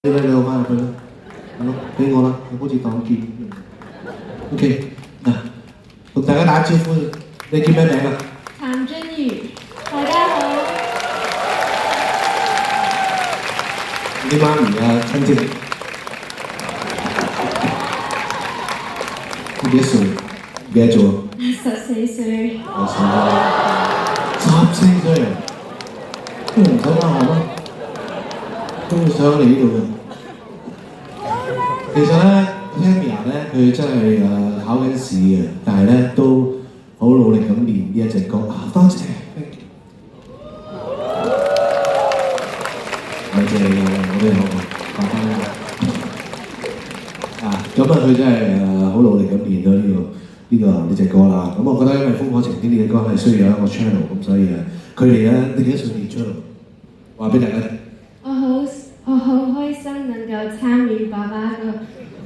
你攞翻入去啦，係咯，俾我啦，我好似當劍。OK，嗱，同大家打招呼，你叫咩名啊？譚俊瑜，大家好。啲媽咪啊，親戚，你幾歲？唔記得咗14歲。14歲啊，都唔使返學啦，都上嚟呢度嘅。其實咧 ，Tamia 咧，佢真係考緊試嘅，但係咧都好努力咁練呢一隻歌。多謝，多謝我哋好爸爸咁佢真係好努力咁練咗呢隻歌啦。咁我覺得因為《烽火情天》呢隻歌係需要一個 channel，咁所以佢哋咧，你幾多歲練 channel？話俾大家聽。我好開心能夠參與爸爸個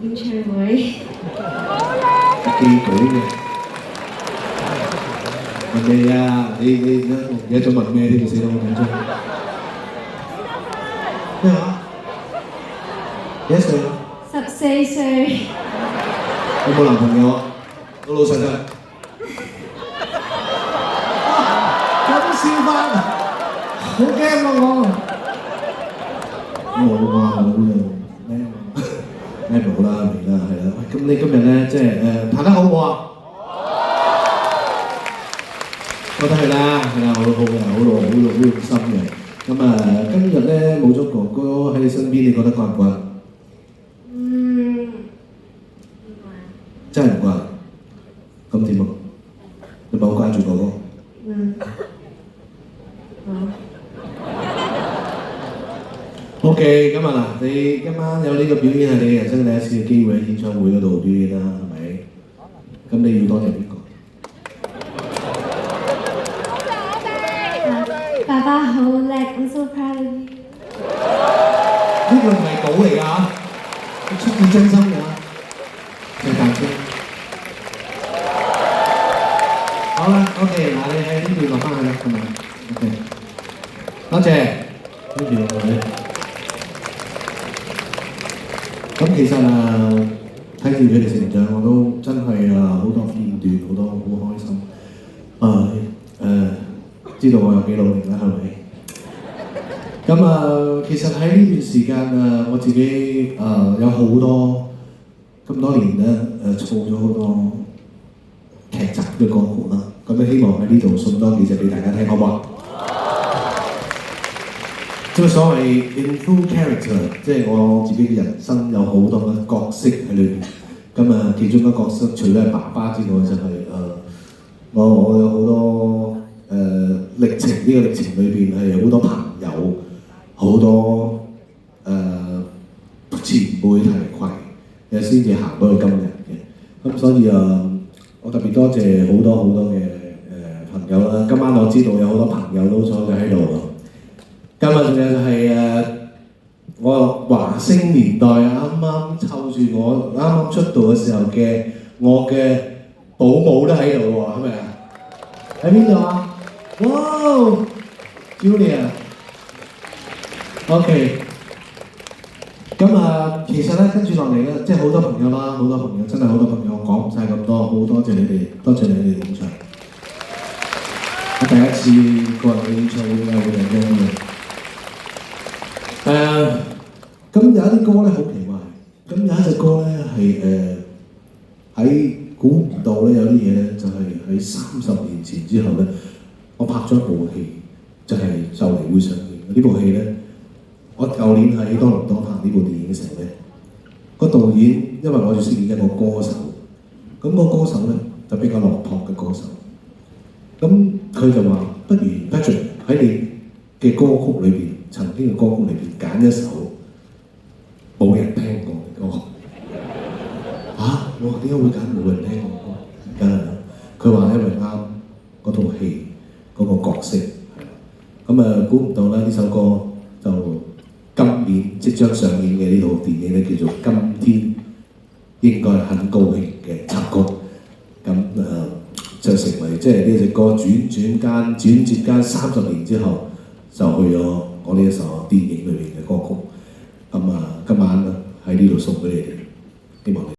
演唱會。記舉嘅。問你啊，你而家想問咩添？死得好緊張。咩話？幾多歲14歲。有冇男朋友？老老實實。咁笑翻，好驚啊我！冇啊，冇用咩冇啦，未啦，係啦。咁你今日咧，即係彈得好唔好啊？覺得係啦，好好嘅，好用心嘅。咁今日咧冇咗哥哥喺你身邊，你覺得慣唔慣？唔慣。真係唔慣。咁點啊？你咪好掛住哥哥？OK， 咁嗱，你今晚有呢個表演係你人生第一次嘅機會喺演唱會嗰度表演啦，係咪？咁你要多謝邊個？爸爸好叻 ，I'm so proud of you。呢個唔係稿嚟㗎，你出自真心㗎，謝大聲。好啦 ，OK， 嗱，你喺呢邊落翻去啦，係咪 ？OK， 多謝，呢邊落去。咁其實睇住佢哋成長，我都真係好多片段，好多好開心。知道我有幾努力啦，係咪？咁其實喺呢段時間我自己有好多咁多年咧儲咗好多劇集嘅歌曲啦。咁希望喺呢度送多幾隻俾大家聽，好唔好？即係所謂 in full character， 即係我自己嘅人生有好多嘅角色喺裏邊。咁其中一個角色除咗係爸爸之外，就係我有好多歷程。呢個歷程裏邊係好多朋友，好多前輩提攜，先至行到去今日嘅。咁所以我特別多謝好多嘅朋友啦。今晚我知道有好多朋友都坐咗喺度。今日仲有就係我華星年代啱啱湊住我啱啱出道嘅時候嘅我嘅保姆都喺度喎，係咪啊？喺邊度啊？哇 Julia OK， 咁其實咧跟住落嚟咧，即係好多朋友啦，好多朋友真係好多朋友，我講唔晒咁多，好多謝你哋，多謝你哋演唱。我第一次個人嘅演唱會好認真嘅。咁有一啲歌咧好奇怪，咁有一隻歌咧係喺估唔到咧，有啲嘢咧就係喺30年前之後咧，我拍咗一部戲，就係就嚟會上映。呢部戲咧，我舊年喺多倫多拍呢部電影嘅時候咧，個導演因為我要飾演一個歌手，咁個歌手咧就比較落魄嘅歌手，咁佢就話：不如 Patrick 喺你嘅歌曲裏邊，曾經嘅歌曲裏邊揀一首冇人聽過嘅歌。我點解會揀冇人聽過歌？佢話因為啱嗰套戲嗰個角色係啦。咁估唔到咧，呢首歌就今年即將上映嘅呢套電影咧叫做《今天應該很高興》嘅插曲。咁就成為即係呢隻歌轉接間30年之後，就去咗我呢一首電影裏邊嘅歌曲。咁今喺呢度送俾你哋，希望你。